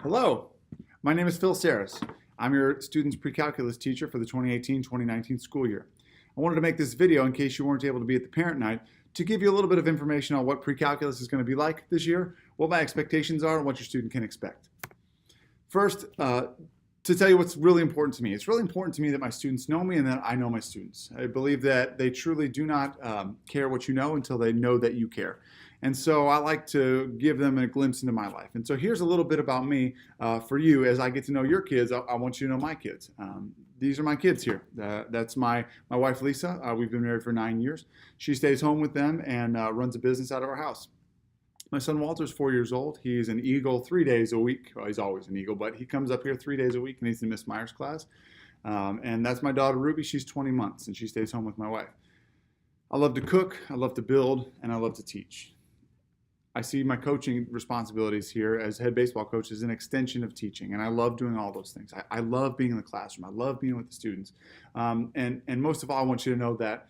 Hello, my name is Phil Saris. I'm your student's pre-calculus teacher for the 2018-2019 school year. I wanted to make this video in case you weren't able to be at the parent night to give you a little bit of information on what pre-calculus is going to be like this year, what my expectations are, and what your student can expect. First, to tell you what's really important to me. It's really important to me that my students know me and that I know my students. I believe that they truly do not care what you know until they know that you care. And so I like to give them a glimpse into my life. And so here's a little bit about me for you. As I get to know your kids, I want you to know my kids. These are my kids here. That's my wife, Lisa. We've been married for 9 years. She stays home with them and runs a business out of our house. My son Walter's 4 years old. He's an Eagle 3 days a week. Well, he's always an Eagle, but he comes up here 3 days a week and he's in Miss Myers' class. And that's my daughter Ruby. She's 20 months and she stays home with my wife. I love to cook, I love to build, and I love to teach. I see my coaching responsibilities here as head baseball coach as an extension of teaching, and I love doing all those things. I love being in the classroom. I love being with the students. And most of all, I want you to know that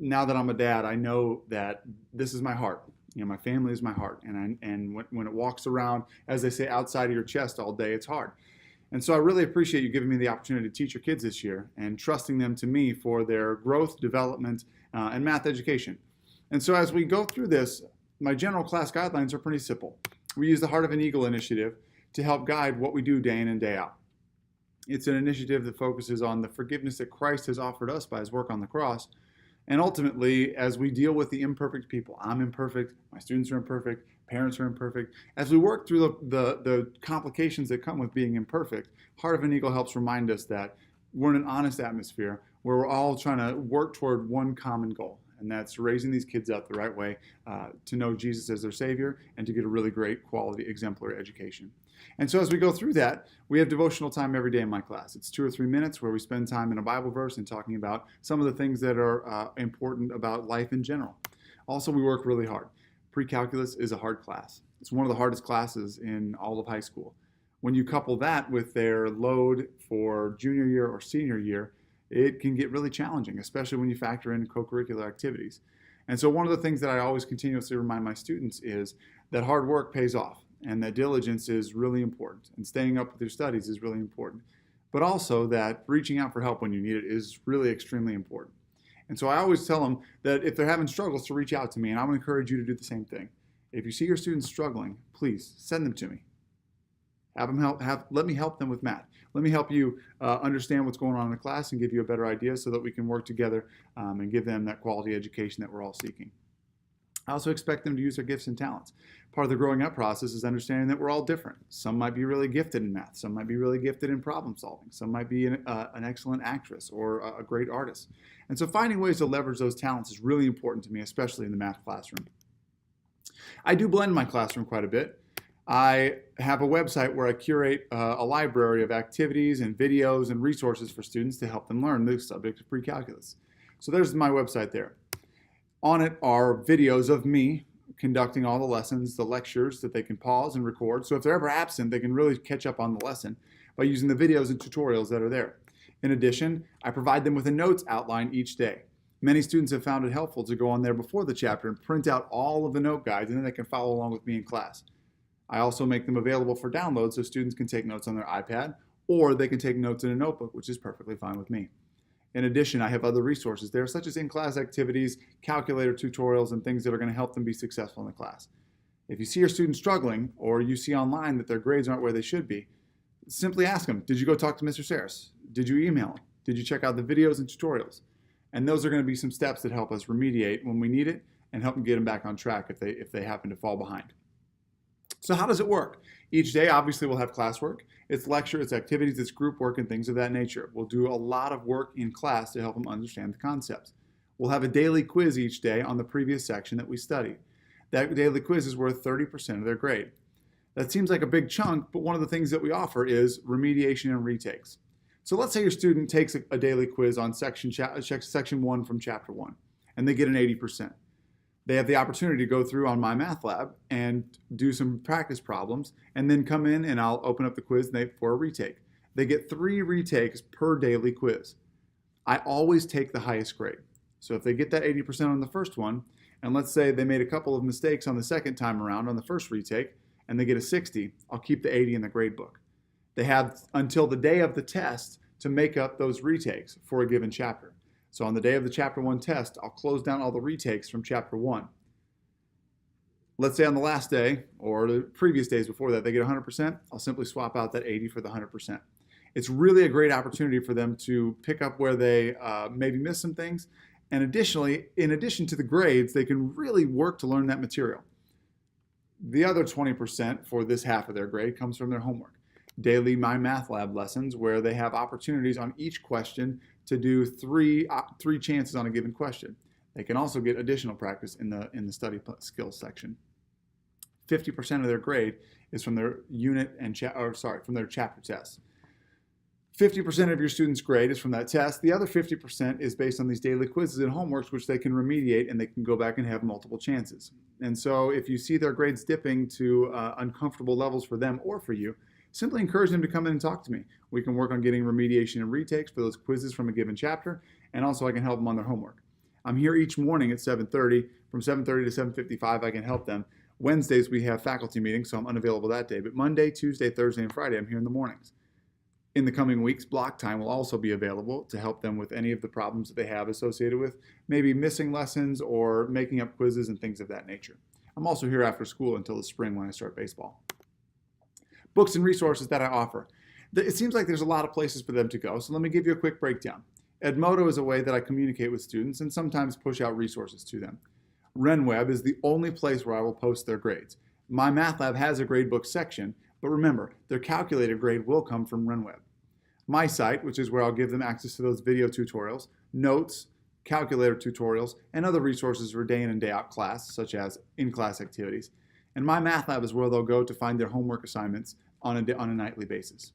now that I'm a dad, I know that this is my heart. You know, my family is my heart, and when it walks around, as they say, outside of your chest all day, it's hard. And so I really appreciate you giving me the opportunity to teach your kids this year and trusting them to me for their growth, development, and math education. And so as we go through this, my general class guidelines are pretty simple. We use the Heart of an Eagle initiative to help guide what we do day in and day out. It's an initiative that focuses on the forgiveness that Christ has offered us by his work on the cross. And ultimately, as we deal with the imperfect people, I'm imperfect, my students are imperfect, parents are imperfect. As we work through the complications that come with being imperfect, Heart of an Eagle helps remind us that we're in an honest atmosphere where we're all trying to work toward one common goal. And that's raising these kids up the right way to know Jesus as their Savior and to get a really great quality exemplary education. And so as we go through that, we have devotional time every day in my class. It's 2 or 3 minutes where we spend time in a Bible verse and talking about some of the things that are important about life in general. Also, we work really hard. Pre-calculus is a hard class. It's one of the hardest classes in all of high school. When you couple that with their load for junior year or senior year, it can get really challenging, especially when you factor in co-curricular activities. And so one of the things that I always continuously remind my students is that hard work pays off and that diligence is really important and staying up with your studies is really important. But also that reaching out for help when you need it is really extremely important. And so I always tell them that if they're having struggles to reach out to me, and I would encourage you to do the same thing. If you see your students struggling, please send them to me. Let me help them with math. Let me help you understand what's going on in the class and give you a better idea so that we can work together and give them that quality education that we're all seeking. I also expect them to use their gifts and talents. Part of the growing up process is understanding that we're all different. Some might be really gifted in math. Some might be really gifted in problem solving. Some might be an excellent actress or a great artist. And so finding ways to leverage those talents is really important to me, especially in the math classroom. I do blend my classroom quite a bit. I have a website where I curate a library of activities and videos and resources for students to help them learn the subject of pre-calculus. So there's my website there. On it are videos of me conducting all the lessons, the lectures that they can pause and record. So if they're ever absent, they can really catch up on the lesson by using the videos and tutorials that are there. In addition, I provide them with a notes outline each day. Many students have found it helpful to go on there before the chapter and print out all of the note guides, and then they can follow along with me in class. I also make them available for download so students can take notes on their iPad or they can take notes in a notebook, which is perfectly fine with me. In addition, I have other resources there such as in-class activities, calculator tutorials, and things that are going to help them be successful in the class. If you see your students struggling or you see online that their grades aren't where they should be, simply ask them, did you go talk to Mr. Saris? Did you email him? Did you check out the videos and tutorials? And those are going to be some steps that help us remediate when we need it and help them get them back on track if they happen to fall behind. So how does it work? Each day, obviously, we'll have classwork. It's lecture, it's activities, it's group work, and things of that nature. We'll do a lot of work in class to help them understand the concepts. We'll have a daily quiz each day on the previous section that we studied. That daily quiz is worth 30% of their grade. That seems like a big chunk, but one of the things that we offer is remediation and retakes. So let's say your student takes a daily quiz on section 1 from chapter 1, and they get an 80%. They have the opportunity to go through on my math lab and do some practice problems and then come in and I'll open up the quiz for a retake. They get 3 retakes per daily quiz. I always take the highest grade. So if they get that 80% on the first one, and let's say they made a couple of mistakes on the second time around on the first retake, and they get a 60, I'll keep the 80 in the grade book. They have until the day of the test to make up those retakes for a given chapter. So on the day of the chapter 1 test, I'll close down all the retakes from chapter 1. Let's say on the last day, or the previous days before that, they get 100%, I'll simply swap out that 80 for the 100%. It's really a great opportunity for them to pick up where they maybe missed some things. And additionally, in addition to the grades, they can really work to learn that material. The other 20% for this half of their grade comes from their homework. Daily My Math Lab lessons where they have opportunities on each question to do three chances on a given question. They can also get additional practice in the study skills section. 50% of their grade is from their unit and from their chapter tests. 50% of your students' grade is from that test. The other 50% is based on these daily quizzes and homeworks, which they can remediate and they can go back and have multiple chances. And so if you see their grades dipping to uncomfortable levels for them or for you, simply encourage them to come in and talk to me. We can work on getting remediation and retakes for those quizzes from a given chapter, and also I can help them on their homework. I'm here each morning at 7:30. From 7:30 to 7:55, I can help them. Wednesdays, we have faculty meetings, so I'm unavailable that day. But Monday, Tuesday, Thursday, and Friday, I'm here in the mornings. In the coming weeks, block time will also be available to help them with any of the problems that they have associated with maybe missing lessons or making up quizzes and things of that nature. I'm also here after school until the spring when I start baseball. Books and resources that I offer. It seems like there's a lot of places for them to go, so let me give you a quick breakdown. Edmodo is a way that I communicate with students and sometimes push out resources to them. RenWeb is the only place where I will post their grades. My Math Lab has a gradebook section, but remember, their calculated grade will come from RenWeb. My site, which is where I'll give them access to those video tutorials, notes, calculator tutorials, and other resources for day in and day out class, such as in-class activities. And My Math Lab is where they'll go to find their homework assignments on a nightly basis.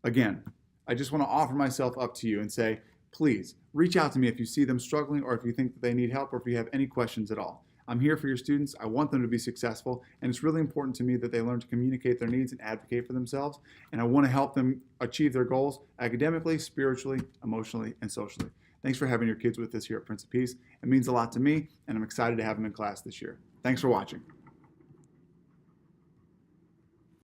Again, I just want to offer myself up to you and say, please reach out to me if you see them struggling or if you think that they need help or if you have any questions at all. I'm here for your students. I want them to be successful, and it's really important to me that they learn to communicate their needs and advocate for themselves, and I want to help them achieve their goals academically, spiritually, emotionally, and socially. Thanks for having your kids with us here at Prince of Peace. It means a lot to me, and I'm excited to have them in class this year. Thanks for watching.